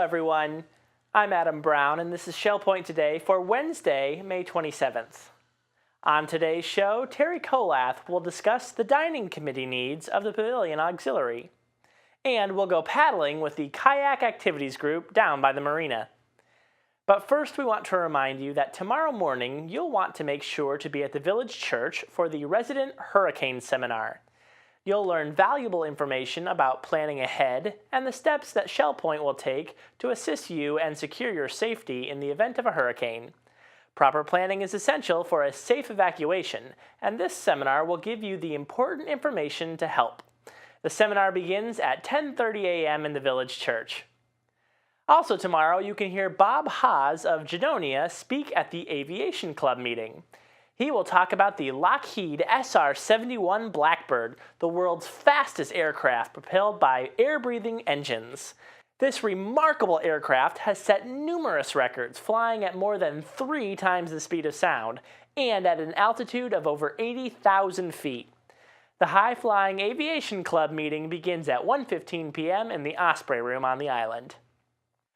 everyone. I'm Adam Brown, and this is Shell Point Today for Wednesday, May 27th. On today's show, Teri Kollath will discuss the dining committee needs of the Pavilion Auxiliary. And we'll go paddling with the kayak activities group down by the marina. But first, we want to remind you that tomorrow morning, you'll want to make sure to be at the village church for the Resident Hurricane Seminar. You'll learn valuable information about planning ahead and the steps that Shell Point will take to assist you and secure your safety in the event of a hurricane. Proper planning is essential for a safe evacuation, and this seminar will give you the important information to help. The seminar begins at 10:30 a.m. in the village church. Also tomorrow, you can hear Bob Haas of Junonia speak at the Aviation Club meeting. He will talk about the Lockheed SR-71 Blackbird, the world's fastest aircraft propelled by air-breathing engines. This remarkable aircraft has set numerous records, flying at more than 3 times the speed of sound and at an altitude of over 80,000 feet. The High Flying Aviation Club meeting begins at 1:15 p.m. in the Osprey Room on the island.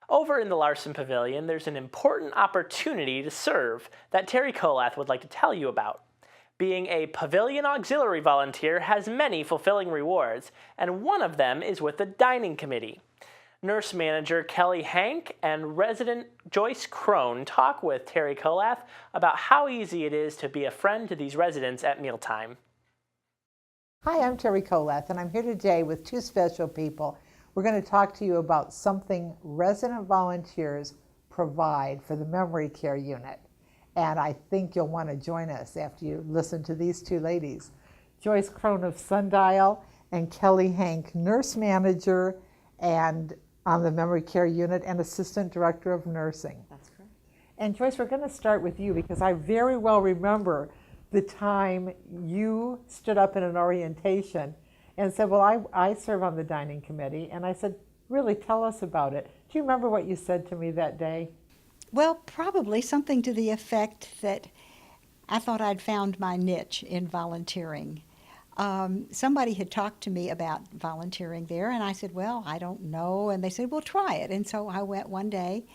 Over in the Larson Pavilion, there's an important opportunity to serve that Teri Kollath would like to tell you about. Being a Pavilion Auxiliary volunteer has many fulfilling rewards, and one of them is with the dining committee. Nurse manager Kellie Hanck and resident Joyce Crone talk with Teri Kollath about how easy it is to be a friend to these residents at mealtime. Hi, I'm Teri Kollath, and I'm here today with 2 special people. We're going to talk to you about something resident volunteers provide for the memory care unit. And I think you'll want to join us after you listen to these 2 ladies. Joyce Crone of Sundial and Kellie Hanck, nurse manager and on the memory care unit and assistant director of nursing. That's correct. And Joyce, we're going to start with you because I very well remember the time you stood up in an orientation and said, well, I serve on the dining committee. And I said, really, tell us about it. Do you remember what you said to me that day? Well, probably something to the effect that I thought I'd found my niche in volunteering. Somebody had talked to me about volunteering there, and I said, well, I don't know. And they said, well, try it. And so I went one day,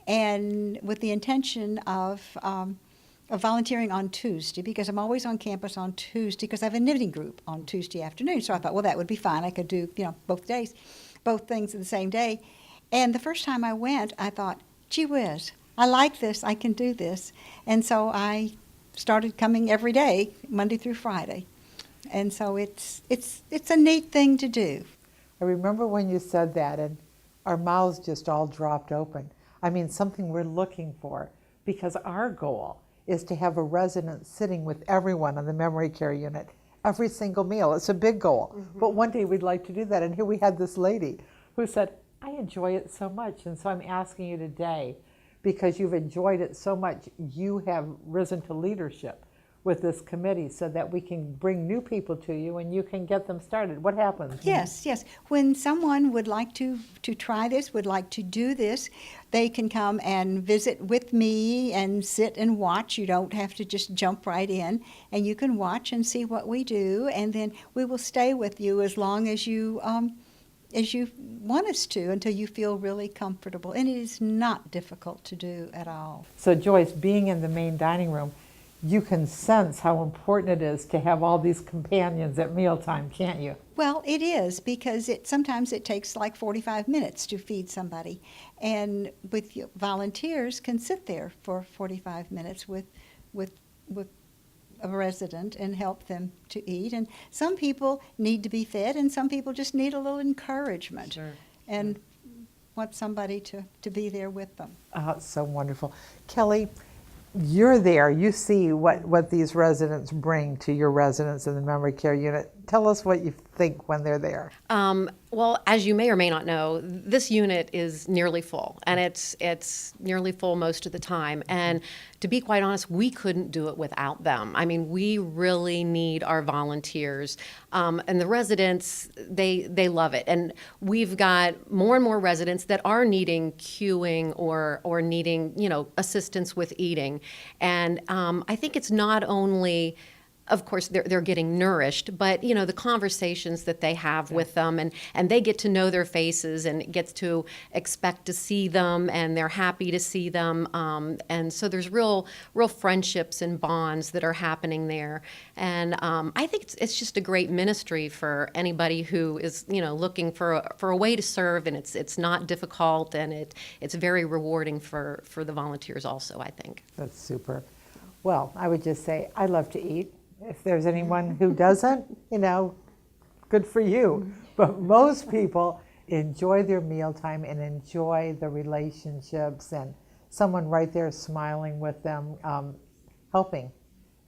and with the intention of volunteering on Tuesday, because I'm always on campus on Tuesday, because I have a knitting group on Tuesday afternoon. So I thought, well, that would be fine. I could do, both days, both things in the same day. And the first time I went, I thought, gee whiz, I like this. I can do this. And so I started coming every day, Monday through Friday. And so it's a neat thing to do. I remember when you said that, and our mouths just all dropped open. I mean, something we're looking for, because our goal is to have a resident sitting with everyone on the memory care unit every single meal. It's a big goal, but one day we'd like to do that. And here we had this lady who said, I enjoy it so much. And so I'm asking you today, because you've enjoyed it so much, you have risen to leadership with this committee so that we can bring new people to you and you can get them started. What happens? Yes. When someone would like to try this, would like to do this, they can come and visit with me and sit and watch. You don't have to just jump right in, and you can watch and see what we do, and then we will stay with you as long as you want us to, until you feel really comfortable. And it is not difficult to do at all. So Joyce, being in the main dining room, you can sense how important it is to have all these companions at mealtime, can't you? Well, it is, because sometimes it takes like 45 minutes to feed somebody. And volunteers can sit there for 45 minutes with a resident and help them to eat. And some people need to be fed, and some people just need a little encouragement. Sure. And want somebody to be there with them. So wonderful. Kellie, you're there, you see what these residents bring to your residents in the memory care unit. Tell us what you think when they're there. Well, as you may or may not know, this unit is nearly full, and it's nearly full most of the time. And to be quite honest, we couldn't do it without them. I mean, we really need our volunteers, and the residents, they love it. And we've got more and more residents that are needing queuing or needing assistance with eating. And I think it's not only of course, they're getting nourished, but the conversations that they have with them, and they get to know their faces and gets to expect to see them, and they're happy to see them, and so there's real friendships and bonds that are happening there, and I think it's just a great ministry for anybody who is looking for a way to serve, and it's not difficult, and it's very rewarding for the volunteers also, I think. That's super. Well, I would just say I love to eat. If there's anyone who doesn't, good for you. But most people enjoy their mealtime and enjoy the relationships and someone right there smiling with them, helping.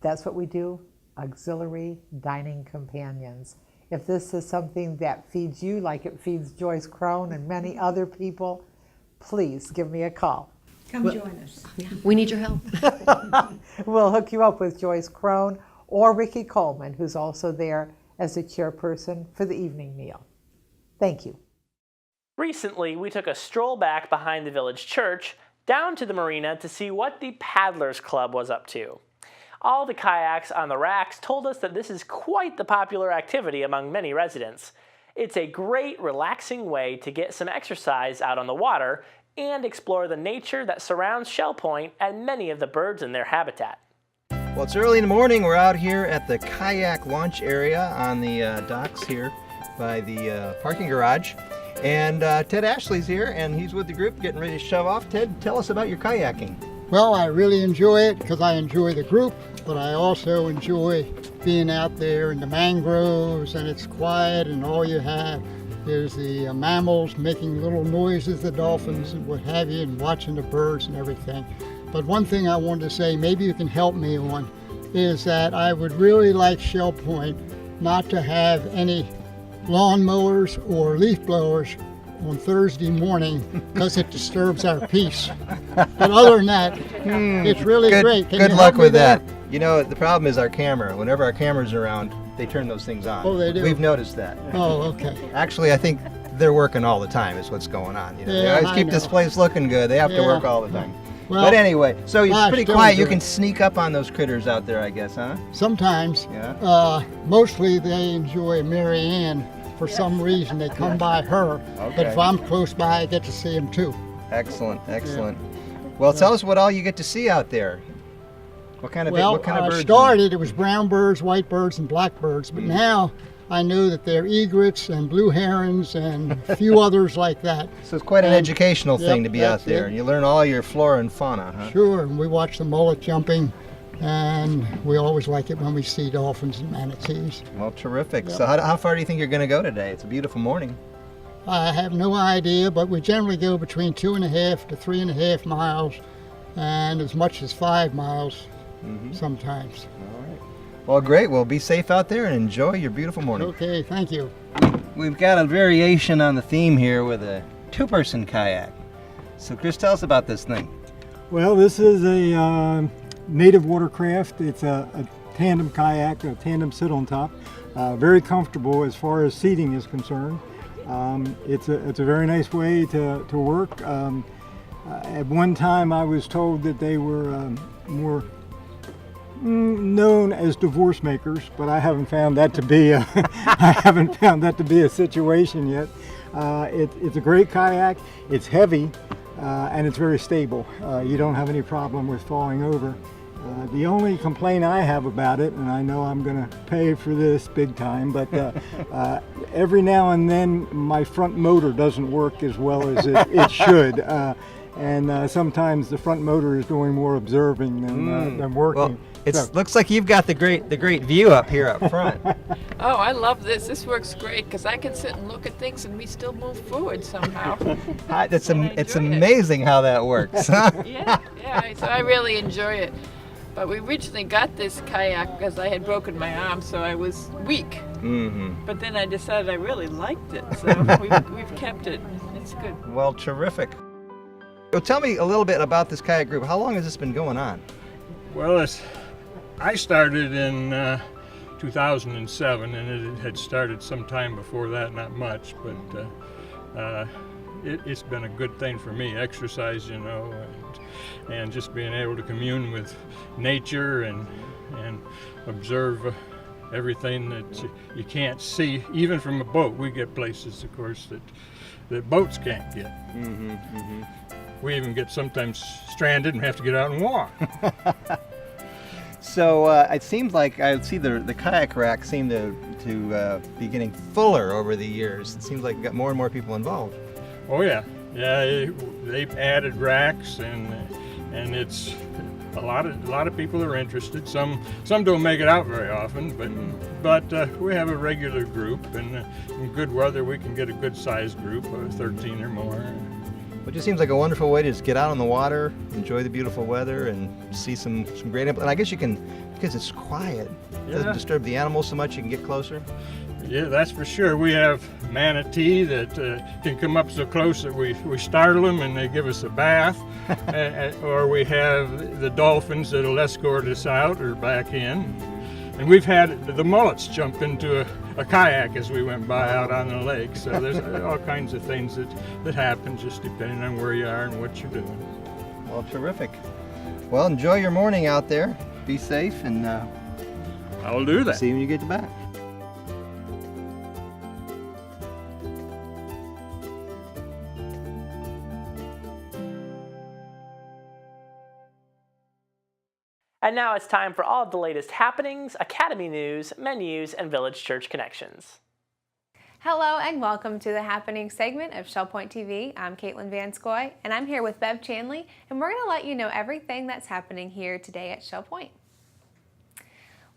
That's what we do, auxiliary dining companions. If this is something that feeds you like it feeds Joyce Crone and many other people, please give me a call. Come join us. We need your help. We'll hook you up with Joyce Crone or Ricky Coleman, who's also there as a chairperson for the evening meal. Thank you. Recently, we took a stroll back behind the village church down to the marina to see what the Paddlers Club was up to. All the kayaks on the racks told us that this is quite the popular activity among many residents. It's a great, relaxing way to get some exercise out on the water and explore the nature that surrounds Shell Point and many of the birds in their habitat. Well, it's early in the morning. We're out here at the kayak launch area on the docks here by the parking garage. And Ted Ashley's here, and he's with the group getting ready to shove off. Ted, tell us about your kayaking. Well, I really enjoy it because I enjoy the group, but I also enjoy being out there in the mangroves, and it's quiet, and all you have is the mammals making little noises, the dolphins and what have you, and watching the birds and everything. But one thing I wanted to say, maybe you can help me on, is that I would really like Shell Point not to have any lawnmowers or leaf blowers on Thursday morning because it disturbs our peace. But other than that, it's really great. Can Good you luck help me with there? that. The problem is our camera. Whenever our camera's around, they turn those things on. Oh, they do? We've noticed that. Oh, okay. Actually, I think they're working all the time is what's going on. They Yeah, always I keep this know. place looking good. They have to Yeah. work all the time. Well, But anyway, so it's I pretty still quiet. You enjoy can it. sneak up on those critters out there, I guess, huh? Sometimes, Yeah. mostly they enjoy Mary Ann. For some reason, they come by her. But Okay. if I'm close by, I get to see them too. Excellent, excellent. Well, tell us what all you get to see out there. What kind of birds? Started, it was brown birds, white birds, and black birds. But now I know that they're egrets and blue herons and a few others like that. So it's quite an And- educational thing Yep, to be out that's there. it. And you learn all your flora and fauna, huh? Sure, and we watch the mullet jumping, and we always like it when we see dolphins and manatees. Well, terrific. Yep. So how far do you think you're going to go today? It's a beautiful morning. I have no idea, but we generally go between 2.5 to 3.5 miles, and as much as 5 miles sometimes. All right. Well, great. Well, be safe out there and enjoy your beautiful morning. Okay, thank you. We've got a variation on the theme here with a two-person kayak. So, Chris, tell us about this thing. Well, this is a native watercraft. It's a tandem kayak, a tandem sit on top. Very comfortable as far as seating is concerned. It's a very nice way to work. At one time, I was told that they were more known as divorce makers, but I haven't found that to be a situation yet. It's a great kayak. It's heavy and it's very stable. You don't have any problem with falling over. The only complaint I have about it, and I know I'm going to pay for this big time, but every now and then my front motor doesn't work as well as it should. And sometimes the front motor is doing more observing than working. Well, it looks like you've got the great view up here up front. Oh, I love this. This works great because I can sit and look at things and we still move forward somehow. It's I enjoy it. amazing how that works. Yeah, so I really enjoy it. But we originally got this kayak because I had broken my arm, so I was weak. Mm-hmm. But then I decided I really liked it, so we've kept it. It's good. Well, terrific. So tell me a little bit about this kayak group. How long has this been going on? Well, I started in 2007, and it had started some time before that, not much, but it's been a good thing for me. Exercise, you know, and just being able to commune with nature and observe everything that you can't see, even from a boat. We get places, of course, that boats can't get. We even get sometimes stranded and have to get out and walk. So it seems like I see the kayak racks seem to be getting fuller over the years. It seems like you got more and more people involved. Oh yeah, they've added racks and it's a lot of people are interested. Some don't make it out very often, but we have a regular group, and in good weather we can get a good sized group of 13 or more. It just seems like a wonderful way to just get out on the water, enjoy the beautiful weather, and see some great. And I guess you can, because it's quiet, it doesn't disturb the animals so much. You can get closer. Yeah, that's for sure. We have manatee that can come up so close that we startle them and they give us a bath, or we have the dolphins that'll escort us out or back in. And we've had the mullets jump into a kayak as we went by out on the lake. So there's all kinds of things that happen just depending on where you are and what you're doing. Well, terrific. Well, enjoy your morning out there. Be safe, and I'll do that. See you when you get back. And now it's time for all of the latest happenings, Academy news, menus, and Village Church connections. Hello and welcome to the Happening segment of ShellPoint TV. I'm Caitlin Vanscoy and I'm here with Bev Chanley, and we're going to let you know everything that's happening here today at ShellPoint.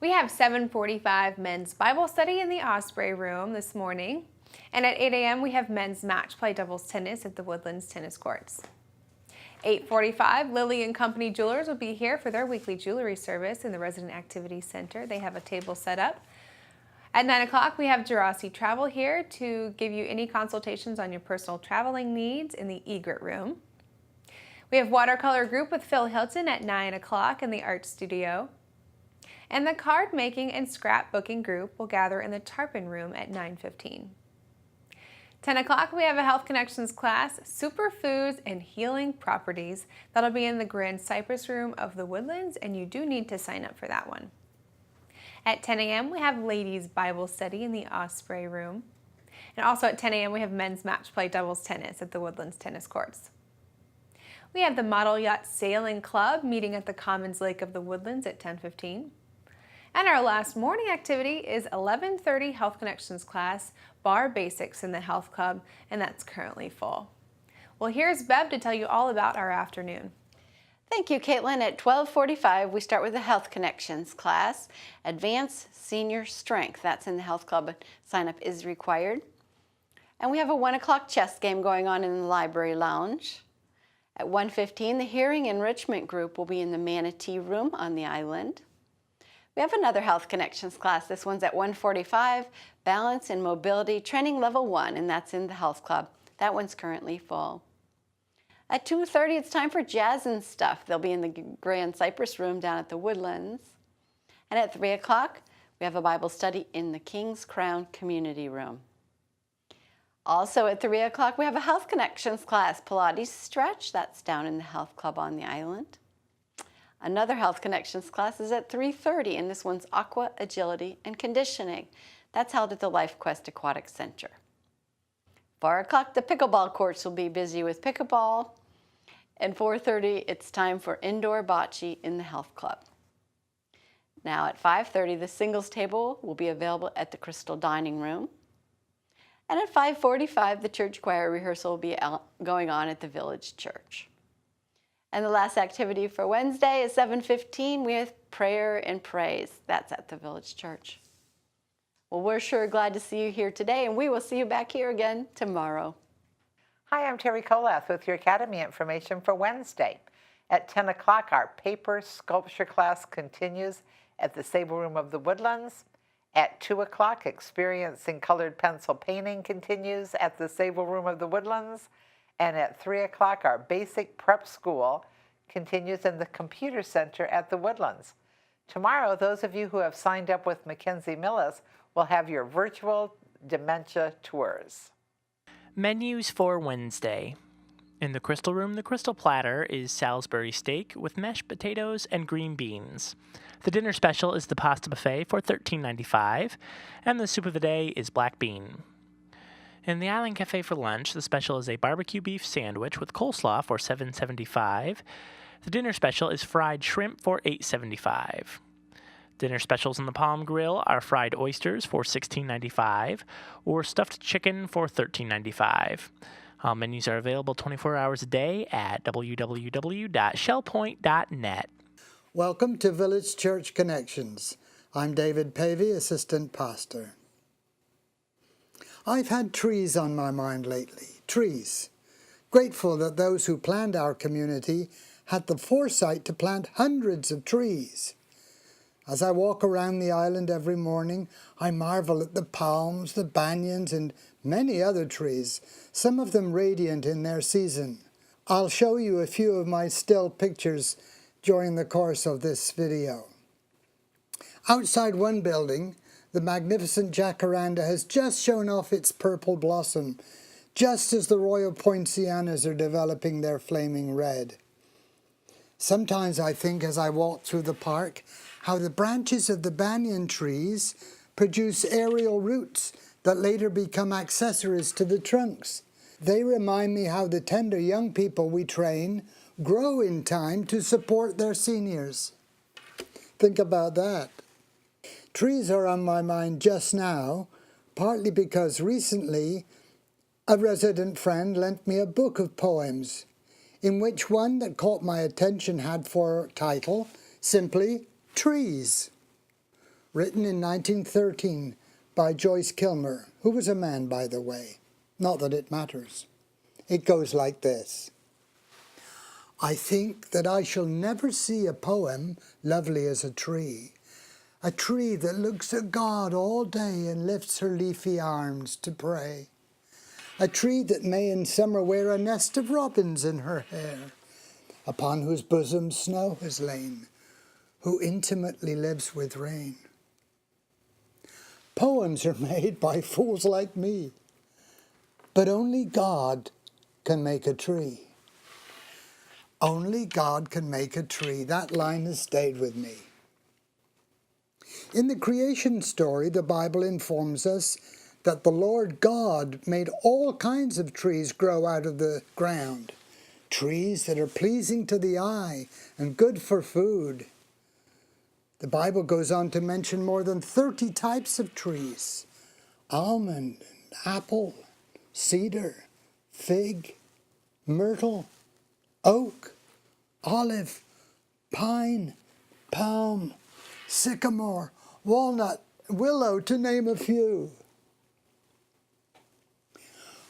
We have 7:45 men's Bible study in the Osprey Room this morning, and at 8 a.m. we have men's match play doubles tennis at the Woodlands Tennis Courts. 8:45, Lilly & Company Jewelers will be here for their weekly jewelry service in the Resident Activity Center. They have a table set up. At 9 o'clock, we have Jurassic Travel here to give you any consultations on your personal traveling needs in the Egret Room. We have Watercolor Group with Phil Hilton at 9 o'clock in the Art Studio. And the Card Making and Scrapbooking Group will gather in the Tarpon Room at 9:15. 10 o'clock, we have a Health Connections class, Superfoods and Healing Properties. That'll be in the Grand Cypress Room of the Woodlands, and you do need to sign up for that one. At 10 a.m., we have Ladies Bible Study in the Osprey Room. And also at 10 a.m., we have Men's Match Play Doubles Tennis at the Woodlands Tennis Courts. We have the Model Yacht Sailing Club meeting at the Commons Lake of the Woodlands at 10:15. And our last morning activity is 11:30 Health Connections class, Bar Basics in the Health Club, and that's currently full. Well, here's Bev to tell you all about our afternoon. Thank you, Caitlin. At 12:45, we start with the Health Connections class, Advanced Senior Strength. That's in the Health Club. Sign up is required. And we have a 1 o'clock chess game going on in the Library Lounge. At 1:15, the Hearing Enrichment Group will be in the Manatee Room on the island. We have another Health Connections class. This one's at 1:45, Balance and Mobility Training Level 1, and that's in the Health Club. That one's currently full. At 2:30, it's time for Jazz and Stuff. They'll be in the Grand Cypress Room down at the Woodlands. And at 3 o'clock, we have a Bible study in the King's Crown Community Room. Also at 3 o'clock, we have a Health Connections class, Pilates Stretch. That's down in the Health Club on the island. Another Health Connections class is at 3:30, and this one's Aqua, Agility, and Conditioning. That's held at the LifeQuest Aquatic Center. 4 o'clock, the pickleball courts will be busy with pickleball. And 4:30, it's time for indoor bocce in the Health Club. Now at 5:30, the singles table will be available at the Crystal Dining Room. And at 5:45, the church choir rehearsal will be going on at the Village Church. And the last activity for Wednesday is 7:15. We have prayer and praise. That's at the Village Church. Well, we're sure glad to see you here today, and we will see you back here again tomorrow. Hi, I'm Teri Kollath with your Academy information for Wednesday. At 10 o'clock, our paper sculpture class continues at the Sable Room of the Woodlands. At 2 o'clock, Experiencing Colored Pencil Painting continues at the Sable Room of the Woodlands. And at 3 o'clock, our basic prep school continues in the Computer Center at the Woodlands. Tomorrow, those of you who have signed up with Mackenzie Millis will have your virtual dementia tours. Menus for Wednesday. In the Crystal Room, the Crystal Platter is Salisbury steak with mashed potatoes and green beans. The dinner special is the pasta buffet for $13.95, and the soup of the day is black bean. In the Island Cafe for lunch, the special is a barbecue beef sandwich with coleslaw for $7.75. The dinner special is fried shrimp for $8.75. Dinner specials in the Palm Grill are fried oysters for $16.95 or stuffed chicken for $13.95. All menus are available 24 hours a day at www.shellpoint.net. Welcome to Village Church Connections. I'm David Pavey, Assistant Pastor. I've had trees on my mind lately. Trees. Grateful that those who planned our community had the foresight to plant hundreds of trees. As I walk around the island every morning, I marvel at the palms, the banyans, and many other trees, some of them radiant in their season. I'll show you a few of my still pictures during the course of this video. Outside one building, the magnificent jacaranda has just shown off its purple blossom, just as the royal poincianas are developing their flaming red. Sometimes I think as I walk through the park how the branches of the banyan trees produce aerial roots that later become accessories to the trunks. They remind me how the tender young people we train grow in time to support their seniors. Think about that. Trees are on my mind just now, partly because recently a resident friend lent me a book of poems, in which one that caught my attention had for title simply Trees, written in 1913 by Joyce who was a man, by the way. Not that it matters. It goes like this. I think that I shall never see a poem lovely as a tree that looks at God all day and lifts her leafy arms to pray. A tree that may in summer wear a nest of robins in her hair, upon whose bosom snow has lain, who intimately lives with rain. Poems are made by fools like me, but only God can make a tree. Only God can make a tree. That line has stayed with me. In the creation story, the Bible informs us that the Lord God made all kinds of trees grow out of the ground, trees that are pleasing to the eye and good for food. The Bible goes on to mention more than 30 types of trees: almond, apple, cedar, fig, myrtle, oak, olive, pine, palm, sycamore, walnut, willow, to name a few.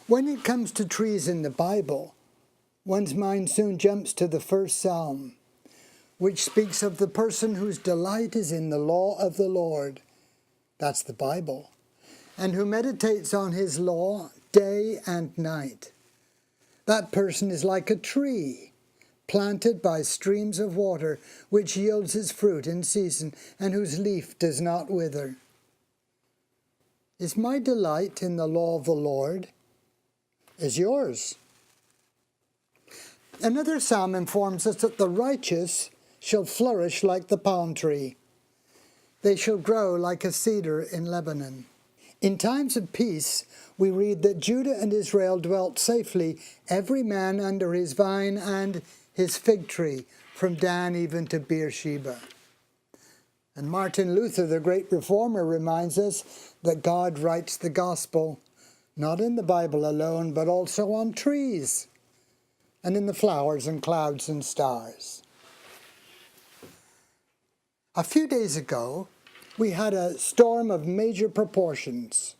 When it comes to trees in the Bible, one's mind soon jumps to the first Psalm, which speaks of the person whose delight is in the law of the Lord. That's the Bible. And who meditates on his law day and night. That person is like a tree planted by streams of water, which yields its fruit in season, and whose leaf does not wither. Is my delight in the law of the Lord? Is yours? Another psalm informs us that the righteous shall flourish like the palm tree. They shall grow like a cedar in Lebanon. In times of peace, we read that Judah and Israel dwelt safely, every man under his vine and his fig tree, from Dan even to Beersheba. And Martin Luther, the great reformer, reminds us that God writes the gospel, not in the Bible alone, but also on trees, and in the flowers and clouds and stars. A few days ago, we had a storm of major proportions.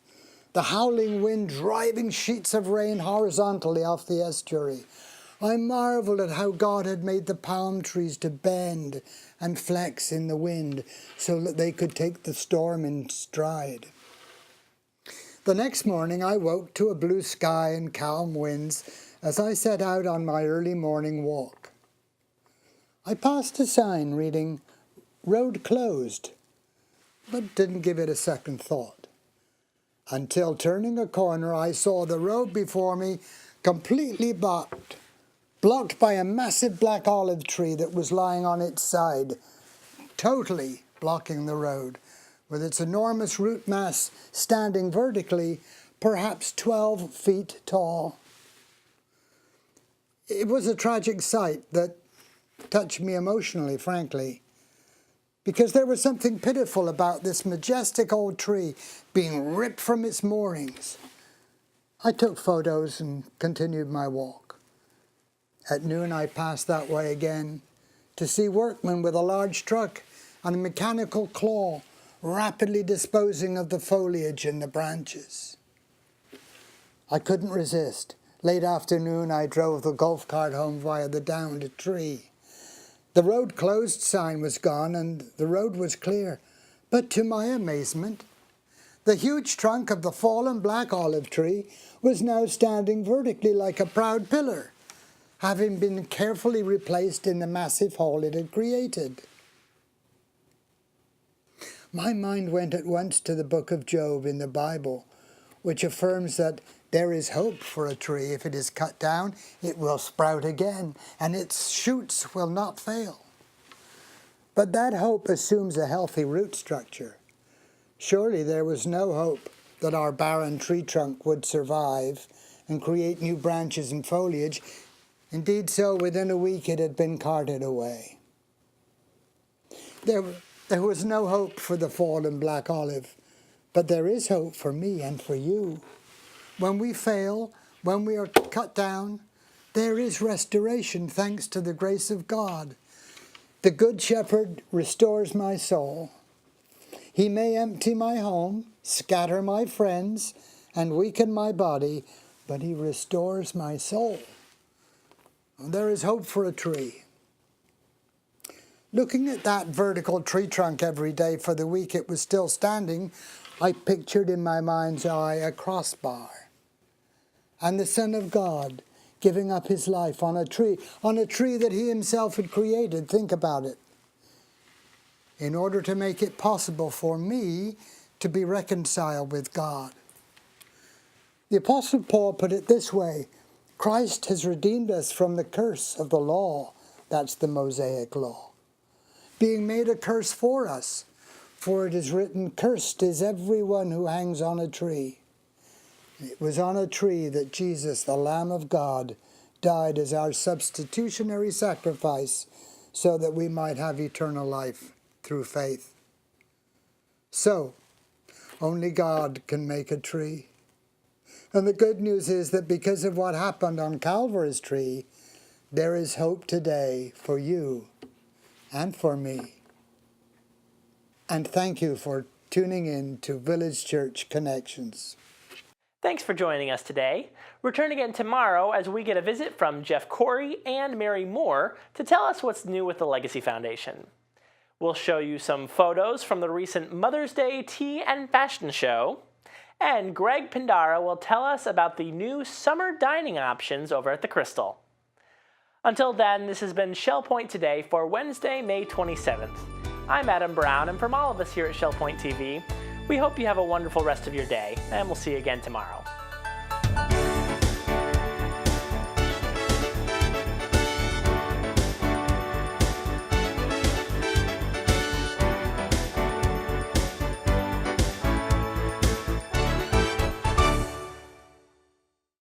The howling wind driving sheets of rain horizontally off the estuary. I marveled at how God had made the palm trees to bend and flex in the wind so that they could take the storm in stride. The next morning I woke to a blue sky and calm winds as I set out on my early morning walk. I passed a sign reading, "Road closed," but didn't give it a second thought. until turning a corner I saw the road before me completely blocked by a massive black olive tree that was lying on its side, totally blocking the road, with its enormous root mass standing vertically, perhaps 12 feet tall. It was a tragic sight that touched me emotionally, frankly, because there was something pitiful about this majestic old tree being ripped from its moorings. I took photos and continued my walk. At noon I passed that way again to see workmen with a large truck and a mechanical claw rapidly disposing of the foliage and the branches. I couldn't resist. Late afternoon I drove the golf cart home via the downed tree. The road closed sign was gone and the road was clear, but to my amazement, the huge trunk of the fallen black olive tree was now standing vertically like a proud pillar, having been carefully replaced in the massive hole it had created. My mind went at once to the book of Job in the Bible, which affirms that there is hope for a tree. If it is cut down, it will sprout again, and its shoots will not fail. But that hope assumes a healthy root structure. Surely there was no hope that our barren tree trunk would survive and create new branches and foliage. Indeed, so within a week it had been carted away. There was no hope for the fallen black olive, but there is hope for me and for you. When we fail, when we are cut down, there is restoration thanks to the grace of God. The Good Shepherd restores my soul. He may empty my home, scatter my friends, and weaken my body, but he restores my soul. There is hope for a tree. Looking at that vertical tree trunk every day for the week it was still standing, I pictured in my mind's eye a crossbar and the Son of God giving up his life on a tree that he himself had created. Think about it. In order to make it possible for me to be reconciled with God. The Apostle Paul put it this way: Christ has redeemed us from the curse of the law. That's the Mosaic law. Being made a curse for us. For it is written, cursed is everyone who hangs on a tree. It was on a tree that Jesus, the Lamb of God, died as our substitutionary sacrifice so that we might have eternal life through faith. So, only God can make a tree. And the good news is that because of what happened on Calvary's tree, there is hope today for you and for me. And thank you for tuning in to Village Church Connections. Thanks for joining us today. Return again tomorrow as we get a visit from Jeff Corey and Mary Moore to tell us what's new with the Legacy Foundation. We'll show you some photos from the recent Mother's Day tea and fashion show, and Greg Pindara will tell us about the new summer dining options over at the Crystal. Until then, this has been Shell Point Today for Wednesday, May 27th. I'm Adam Brown, and from all of us here at Shell Point TV, we hope you have a wonderful rest of your day, and we'll see you again tomorrow.